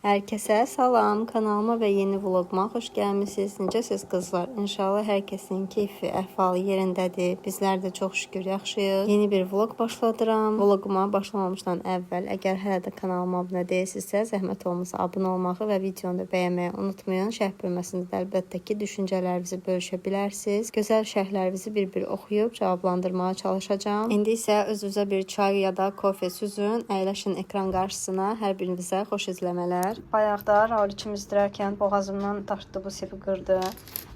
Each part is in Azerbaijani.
Herkese salam, kanalıma və yeni vloguma xoş gəlmisiniz. Necəsiz qızlar? İnşallah hər kəsin keyfi, əhvalı yerindədir. Bizlər də çox şükür yaxşıyıq. Yeni bir vlog başladıram. Vloguma başlamamışdan əvvəl, əgər hələ də kanalıma abunə deyilsinizsə, zəhmət olmasa abunə olmağı və videonu da bəyənməyi unutmayın. Şərh bölməsində də əlbəttə ki, düşüncələrinizi bölüşə bilərsiniz. Gözəl şərhlərinizi bir-bir oxuyub cavablandırmağa çalışacağam. İndi isə özünüzə bir çay ya da kofe süzün, əyləşin ekran qarşısına. Hər birinizə xoş izləmələr. Bayaqda Raul içimi izdirərkən boğazımdan dartdı, bu sefi qırdı.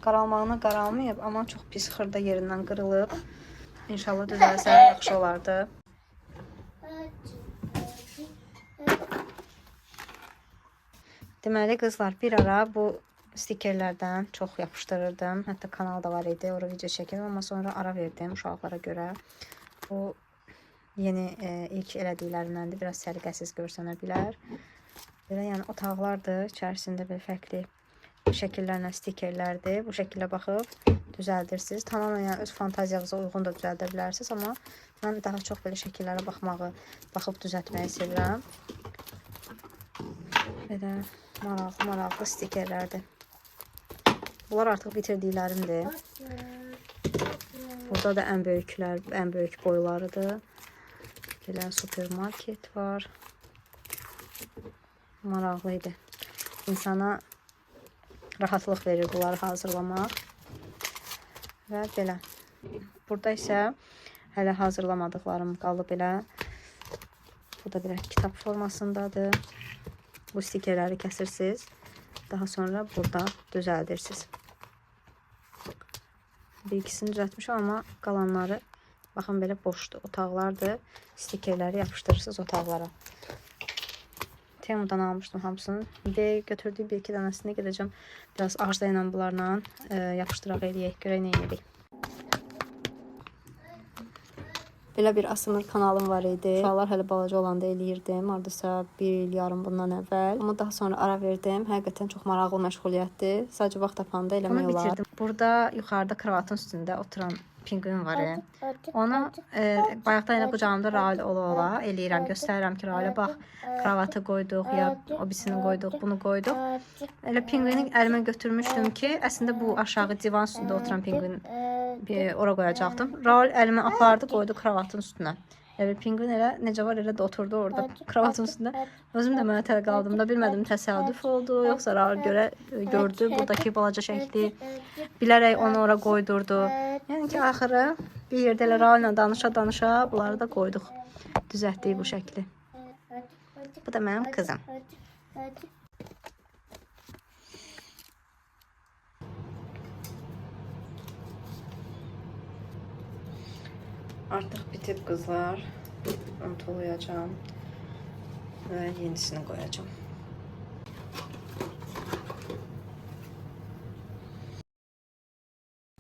Qaralmağına qaralmayıb, amma çox pis xırda yerindən qırılıb. İnşallah düzəlsə yaxşı olardı. Deməli qızlar, bir ara bu stikerlərdən çox yapışdırırdım. Hətta kanalda var idi, orada video çəkirdim, amma sonra ara verdim uşaqlara görə. Bu yeni ilk elədiklərimdəndir, biraz səliqəsiz görsənə bilər. Belə yəni otaqlardır, içərisində belə fərqli şəkillərlə stikerlərdir. Bu şəkillə baxıb düzəldirsiniz. Tamamilə yəni öz fantaziyanıza uyğun da düzəldə bilərsiniz, amma mən daha çox belə şəkillərə baxıb düzəltməyi sevirəm. Belə maraqlı stikerlərdir. Bunlar artıq bitirdiklərimdir. Burada da ən böyük boylarıdır. Belə supermarket var. Maraqlı idi. İnsana rahatlıq verir bunları hazırlamaq. Və belə. Burada isə hələ hazırlamadıqlarım qalıb belə. Bu da belə kitab formasındadır. Bu stikerləri kəsirsiniz. Daha sonra burada düzəldirsiniz. Bir ikisini düzəltmişəm, amma qalanları baxın belə boşdur. Otaqlardır. Stikerləri yapışdırırsınız otaqlara. Temu'dan almıştım hamısını. İndi götürdüyüm bir iki dənəsini gedəcəm. Biraz arıza ilə bunlarla yapışdıraq eləyək. Görək nə edirik. Belə bir ASMR kanalım var idi. Uşaqlar hələ balaca olanda eləyirdim. Hardasa bir il yarım bundan əvvəl. Amma daha sonra ara verdim. Həqiqətən çox maraqlı məşğuliyyətdir. Sadəcə vaxt tapanda eləmək olar. Burada yuxarıda kravatın üstündə oturan pinguin var. Onu bayaqdan elə qucağımda Raul ola eləyirəm. Göstərirəm ki, Raulə bax, kravatı qoyduq, ya o birisini qoyduq, bunu qoyduq. Elə pinguini əlimə götürmüşdüm ki, əslində bu aşağı divan üstündə oturan pinguin ora qoyacaqdım. Raul əlimə apardı, qoydu kravatın üstünə. Pinguin elə necə var, elə də oturdu orada kravatın üstündə. Özüm də mənə tələ qaldığımda bilmədim, təsadüf oldu, yoxsa Raul gördü buradakı balaca şəkli, bilərək onu ora qoydurdu. Yəni ki, axırı bir yerdə elə Raul'la danışa bunları da qoyduq. Düzəltdik bu şəkli. Bu da mənim qızım. Artıq bitib qızlar. Onu tolayacağım və yenisini qoyacağım.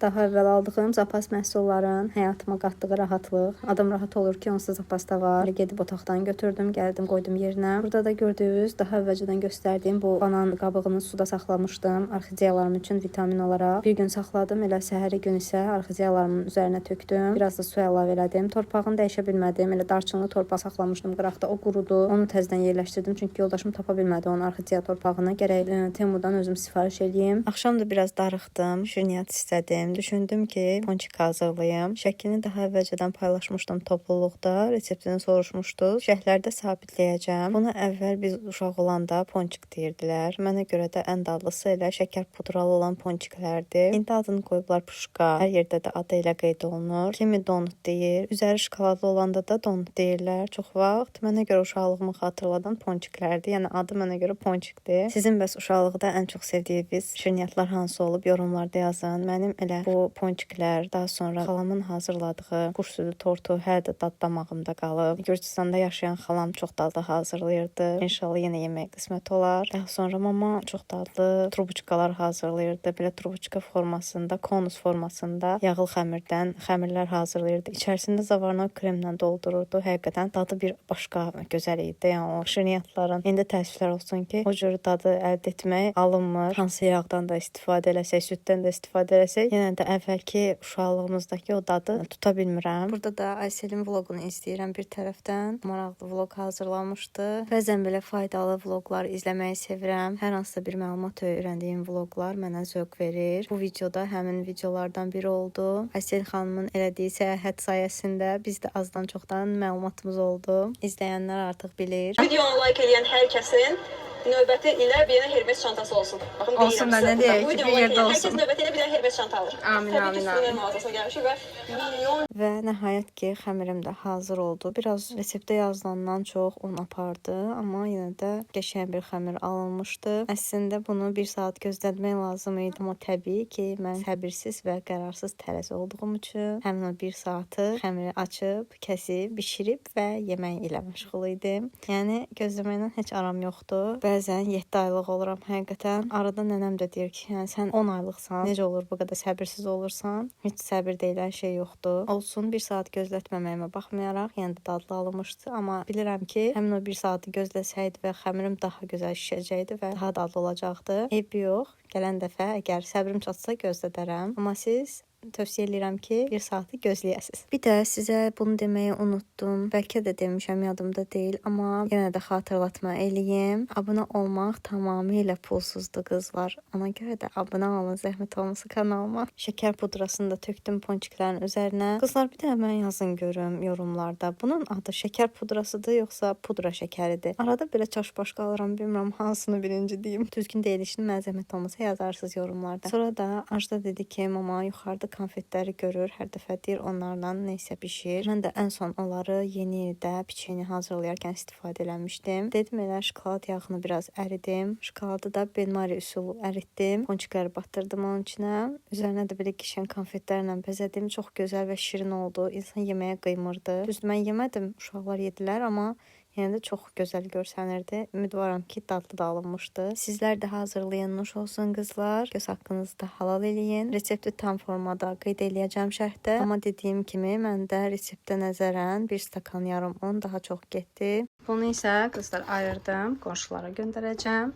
Daha əvvəl aldığım zapas məhsulların həyatıma qatdığı rahatlıq. Adam rahat olur ki, onsuz zapas da var. Gedib otaqdan götürdüm, gəldim, qoydum yerinə. Burada da gördüyünüz, daha əvvəlcədən göstərdiyim bu banan qabığını suda saxlamışdım. Orxideyalarım üçün vitamin olaraq. Bir gün saxladım, elə səhəri gün isə orxideyalarımın üzərinə tökdüm. Biraz da su əlavə elədim. Torpağını dəyişə bilmədim. Elə darçınlı torpaq saxlamışdım qıraqda. O qurudu. Onu təzədən yerləşdirdim, çünki yoldaşım tapa bilmədi onun orxideya torpağını. Gərək Temu'dan özüm sifariş edeyim. Axşam da biraz darıxdım, şirniyyat istədim. Düşündüm ki, ponçik hazırlayım. Şəklini daha əvvəlcədən paylaşmışdım topluluqda. Reseptini soruşmuşduq. Şərhlərdə sabitləyəcəm. Buna əvvəl biz uşaq olanda ponçik deyirdilər. Mənə görə də ən dadlısı elə şəkər pudralı olan ponçiklərdir. İndi adını qoyublar puşka. Hər yerdə də adı ilə qeyd olunur. Kimi donut deyir. Üzəri şokoladlı olanda da donut deyirlər. Çox vaxt mənə görə uşaqlığımı xatırladan ponçiklərdir. Yəni adı mənə görə ponçikdir. Sizin bəs uşaqlıqda ən çox sevdiyiniz şirniyyatlar hansı olub? Yorumlarda yazın. Mənim elə bu ponçiklər, daha sonra xalamın hazırladığı quş südü tortu hər də dad damağımda qalıb. Gürcüstanda yaşayan xalam çox dadlı hazırlayırdı. İnşallah yenə yemək qismət olar. Daha sonra mama çox dadlı trubuçkalar hazırlayırdı. Belə trubuçka formasında, konus formasında yağlı xəmirlər hazırlayırdı. İçərisində zavarnaq kremlə doldururdu. Həqiqətən dadı bir başqa gözəl idi. Yəni o şirniyyatların indi təəssüflər olsun ki, o cür dadı əldə etmək alınmır. Hansı yağdan da istifadə eləsək, süddən də istifadə eləsək, yenə yenə də əvvəlki uşaqlığımızdakı o dadı tuta bilmirəm. Burada da Ayselin vloqunu izləyirəm bir tərəfdən. Maraqlı vloq hazırlamışdı. Bəzən belə faydalı vloqlar izləməyi sevirəm. Hər hansısa bir məlumat öyrəndiyim vloqlar mənə zövq verir. Bu videoda həmin videolardan biri oldu. Aysel xanımın elədiyi səyahət sayəsində biz də azdan çoxdan məlumatımız oldu. İzləyənlər artıq bilir. Videonu like edən hər kəsin növbəti ilə bir dənə Hermes çantası olsun. Baxın, olsun da nə deyək ki, bir yerdə olsun. Hər kəs növbəti ilə bir dənə Hermes çanta alır. Amin, amin, amin. Mağazasına gəlmişik və milyon. Və nəhayət ki, xəmirim də hazır oldu. Biraz reseptdə yazılandan çox un apardı, amma yenə də qəşəng bir xəmir alınmışdı. Əslində bunu 1 saat gözlətmək lazım idi, amma təbii ki, mən səbirsiz və qərarsız tərəzi olduğum üçün həmin o 1 saatı xəmiri açıb, kəsib, bişirib və yemək ilə məşğul idim. Yəni gözləməklə heç aram yoxdur. Bəzən 7 aylıq oluram həqiqətən. Arada nənəm də deyir ki, yəni sən 10 aylıqsan, necə olur bu qədər səbirsiz olursan? Heç səbir deyilən şey yoxdur. Olsun 1 saat gözlətməməyimə baxmayaraq, yəni də dadlı alınmışdı, amma bilirəm ki, həmin o 1 saatı gözləsəydi və xəmirim daha gözəl şişəcəkdi və daha dadlı olacaqdı. Eybi yox. Gələn dəfə əgər səbrim çatsa gözlədərəm. Amma siz tövsiyə edirəm ki, 1 saatı gözləyəsiniz. Bir də sizə bunu deməyi unutdum. Bəlkə də demişəm, yadımda deyil, amma yenə də xatırlatma eləyim. Abunə olmaq tamamilə pulsuzdur qızlar. Ona görə də abunə olun, zəhmət olmasa kanalıma. Şəkər pudrasını da tökdüm ponçiklərin üzərinə. Qızlar, bir də mən yazın görüm yorumlarda. Bunun adı şəkər pudrasıdır, yoxsa pudra şəkəridir? Arada belə çaşbaş qalıram, bilmirəm hansını birinci deyim. Düzgün deyilişini mənə zəhmət olmasa yazarsınız yorumlarda. Sonra da Ajda dedi ki, mama yuxarıda konfetləri görür, hər dəfə deyir onlarla nəysə bişir. Mən də ən son onları yeni ildə piçeni hazırlayarkən istifadə eləmişdim. Dedim elə şokolad yağını biraz əridim. Şokoladı da benmari üsulu əritdim. Ponçikləri batırdım onun içinə. Üzərinə də belə qəşəng konfetlərlə bəzədim. Çox gözəl və şirin oldu. İnsan yeməyə qıymırdı. Düzdür, mən yemədim, uşaqlar yedilər, amma yenə də çox gözəl görsənirdi. Ümidvaram ki, dadlı da alınmışdı. Sizlər də hazırlayın, nuş olsun qızlar. Göz haqqınızda halal eləyin. Resepti tam formada qeyd eləyəcəm şərhdə. Amma dediyim kimi, məndə reseptə nəzərən 1 stakan yarım un daha çox getdi. Bunu isə qızlar ayırdım, qonşulara göndərəcəm.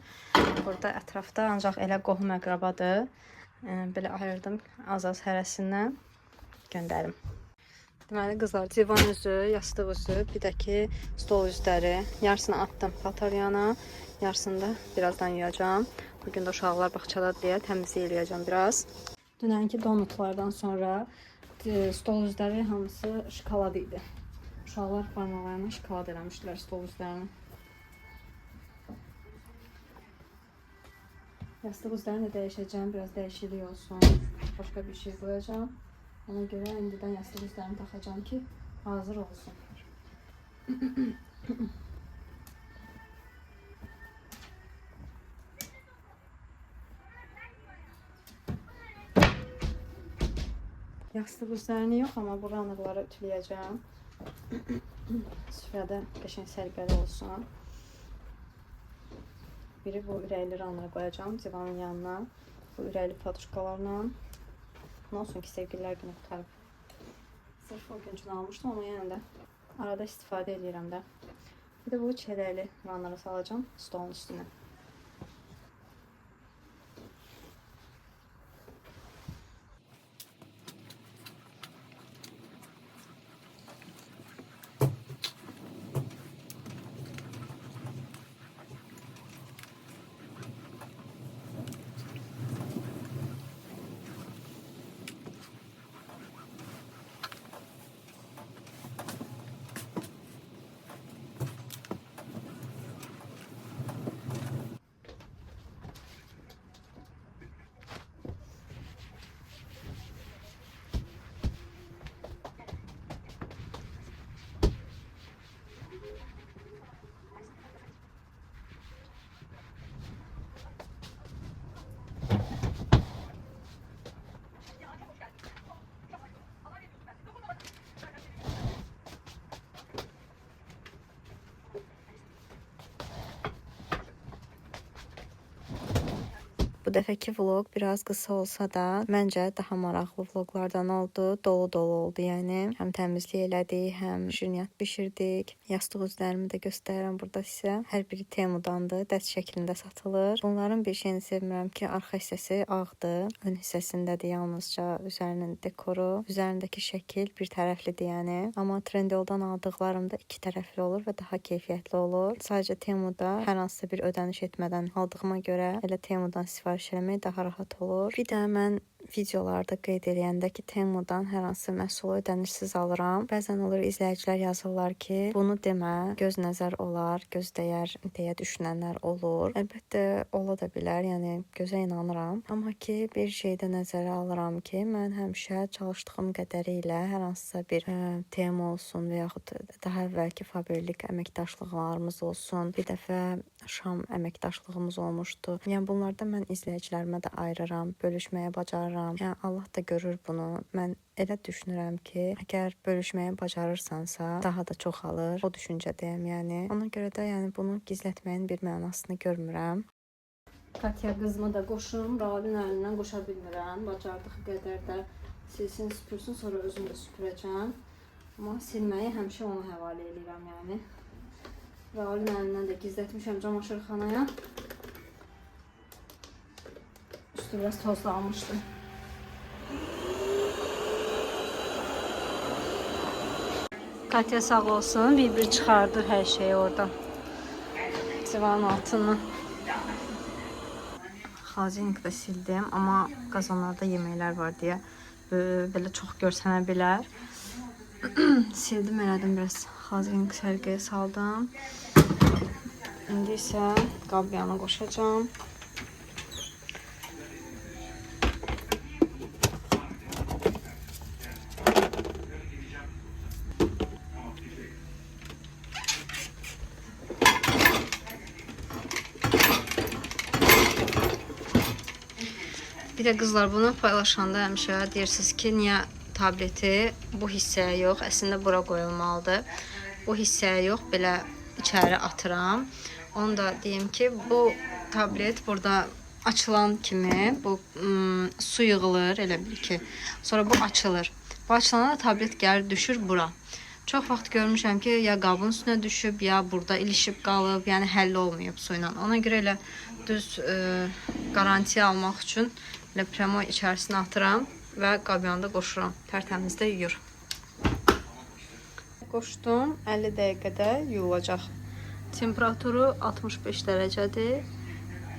Burada ətrafda ancaq elə qohum əqrabadır. Belə ayırdım az-az hərəsindən göndərim. Deməli qızlar, divan üzü, yastıq üzü, bir də ki stol üzləri yarısını atdım bataryana, yarısını da birazdan yuyacağım. Bugün də uşaqlar bağçadadır deyə təmizlik eləyəcəm biraz. Dünənki donutlardan sonra stol üzləri hamısı şokolad idi. Uşaqlar barmaqlarına şokolad eləmişdilər stol üzlərini. Yastıq üzlərini də dəyişəcəm, biraz dəyişiklik olsun. Başqa bir şey qoyacağım. Ona görə indidən yastıq üzlərini taxacağım ki, hazır olsun. Yastıq üzlərini yox, amma bu ranırları ütüləyəcəm. Süfrədə qəşəng sərbəli olsun. Biri bu ürəkli ranıra qoyacağım divanın yanına. Bu ürəkli paduşkalarla. Ne olsun ki sevgililer günü qutarıb. Sırf o gün üçün almışdım, ama yenə də arada istifadə edirəm də. Bir də bu çələkli ranlara salacağım stolun üstünə. Bu dəfəki vloq biraz qısa olsa da, məncə daha maraqlı vloqlardan oldu. Dolu-dolu oldu, yəni. Həm təmizlik elədik, həm şirniyyat bişirdik. Yastıq üzlərimi də göstərirəm burada sizə. Hər biri Temudandır, dəst şəklində satılır. Bunların bir şeyini sevmirəm ki, arxa hissəsi ağdır. Ön hissəsindədir yalnızca üzərinin dekoru. Üzərindəki şəkil bir tərəflidir, yəni. Amma Trendyoldan aldıqlarım da iki tərəfli olur və daha keyfiyyətli olur. Sadəcə Temuda hər hansısa bir ödəniş etmədən aldığıma görə elə Temudan sifariş eləmək daha rahat olur. Bir də mən videolarda qeyd eləyəndə ki, Temudan hər hansı məhsulu ödənişsiz alıram. Bəzən olur izləyicilər yazırlar ki, bunu demə, göz nəzər olar, göz dəyər deyə düşünənlər olur. Əlbəttə ola da bilər, yəni gözə inanıram. Amma ki, bir şeydə nəzərə alıram ki, mən həmişə çalışdığım qədərilə hər hansısa bir Temu olsun və yaxud daha əvvəlki Faberlik əməkdaşlıqlarımız olsun. Bir dəfə Şam əməkdaşlığımız olmuşdu. Yəni bunlarda mən izləyicilərimə də ayırıram, bölüşməyə bacarıram. Yəni Allah da görür bunu. Mən elə düşünürəm ki, əgər bölüşməyi bacarırsansa, daha da çoxalır. O düşüncədəyəm, yəni. Ona görə də yəni bunu gizlətməyin bir mənasını görmürəm. Katya qızımı da qoşum, Raulun əlindən qoşa bilmirəm. Bacardığı qədər də silsin, süpürsün, sonra özüm də süpürəcəm. Amma silməyi həmişə ona həvalə edirəm, yəni. Raulun əlindən də gizlətmişəm camaşırxanaya. Üstü biraz tozlanmışdı. Katya sağ olsun, bir çıxardı hər şeyi oradan. Civanın altını. Xalcinik də sildim, amma qazanlarda yeməklər var deyə belə çox görsənə bilər. Sildim, elədim, biraz xalcinik sərgiyə saldım. İndi isə qabyanı qoşacağım. Bir də qızlar bunu paylaşanda həmişə deyirsiniz ki, niyə tableti bu hissəyə yox, əslində bura qoyulmalıdır. Bu hissəyə yox, belə içəri atıram. Onu da deyim ki, bu tablet burada açılan kimi bu su yığılır, elə bil ki. Sonra bu açılır. Bu açılanda tablet gəlir, düşür bura. Çox vaxt görmüşəm ki, ya qabın üstünə düşüb, ya burada ilişib qalıb, yəni həll olmayıb su ilə. Ona görə elə düz garantiya almaq üçün elə premo içərisinə atıram və qabyanda qoşuram. Tərtəmiz də yuyur. Qoşdum, 50 dəqiqədə yuyulacaq. Temperaturu 65 dərəcədir.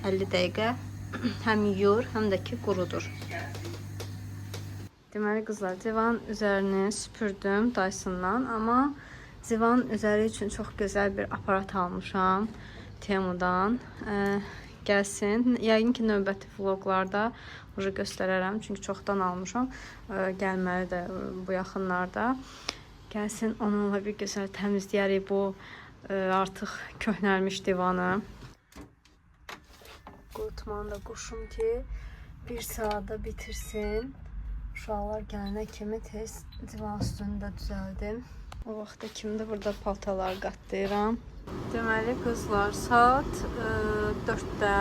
50 dəqiqə həm yuyur, həm də ki qurudur. Deməli qızlar, divan üzərini süpürdüm Dyson'dan, amma divan üzəri üçün çox gözəl bir aparat almışam Temudan. Gəlsin. Yəqin ki, növbəti vloqlarda göstərərəm, çünki çoxdan almışam. Gəlməli də bu yaxınlarda. Gəlsin, onunla bir gözəl təmizləyərik bu artıq köhnəlmiş divanı. Qurutmanı da qoşum ki, bir saata bitirsin. Uşaqlar gələnə kimi tez divan üstünü də düzəldim. O vaxtda kimi də burada paltalar qatlayıram. Deməli qızlar, saat 4-də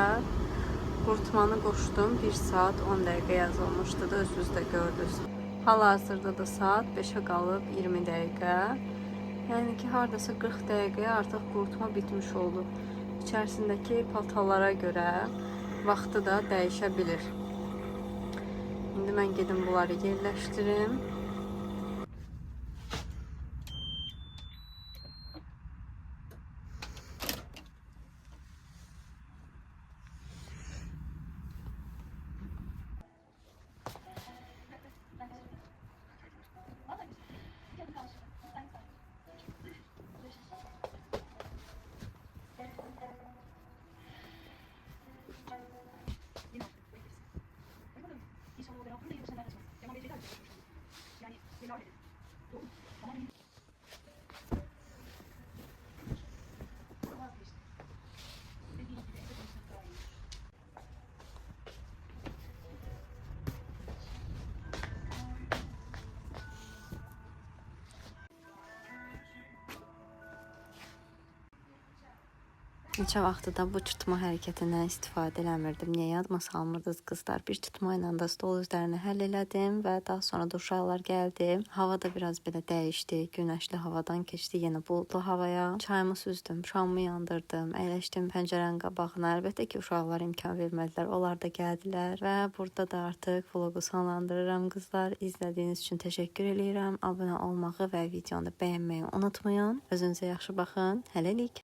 qurutmanı qoşdum. 1 saat 10 dəqiqə yazılmışdı da, özünüzdə gördünüz. Hal-hazırda da saat 5-ə qalıb 20 dəqiqə. Yəni ki, hardasa 40 dəqiqəyə artıq qurutma bitmiş oldu. İçərisindəki paltalara görə vaxtı da dəyişə bilir. İndi mən gedim bunları yerləşdirim. Neçə vaxtdır da bu çırpma hərəkətindən istifadə eləmirdim. Niyə yadıma salmırdınız qızlar? Bir çırpma ilə də stol üzərini həll elədim və daha sonra da uşaqlar gəldi. Hava da biraz belə dəyişdi. Günəşli havadan keçdi yenə buludlu havaya. Çayımı süzdüm, şamımı yandırdım, əyləşdim pəncərənin qabağına. Əlbəttə ki, uşaqlar imkan vermədilər. Onlar da gəldilər və burada da artıq vloqu sonlandırıram qızlar. İzlədiyiniz üçün təşəkkür eləyirəm. Abunə olmağı və videonu bəyənməyi unutmayın. Özünüzə yaxşı baxın. Hələlik.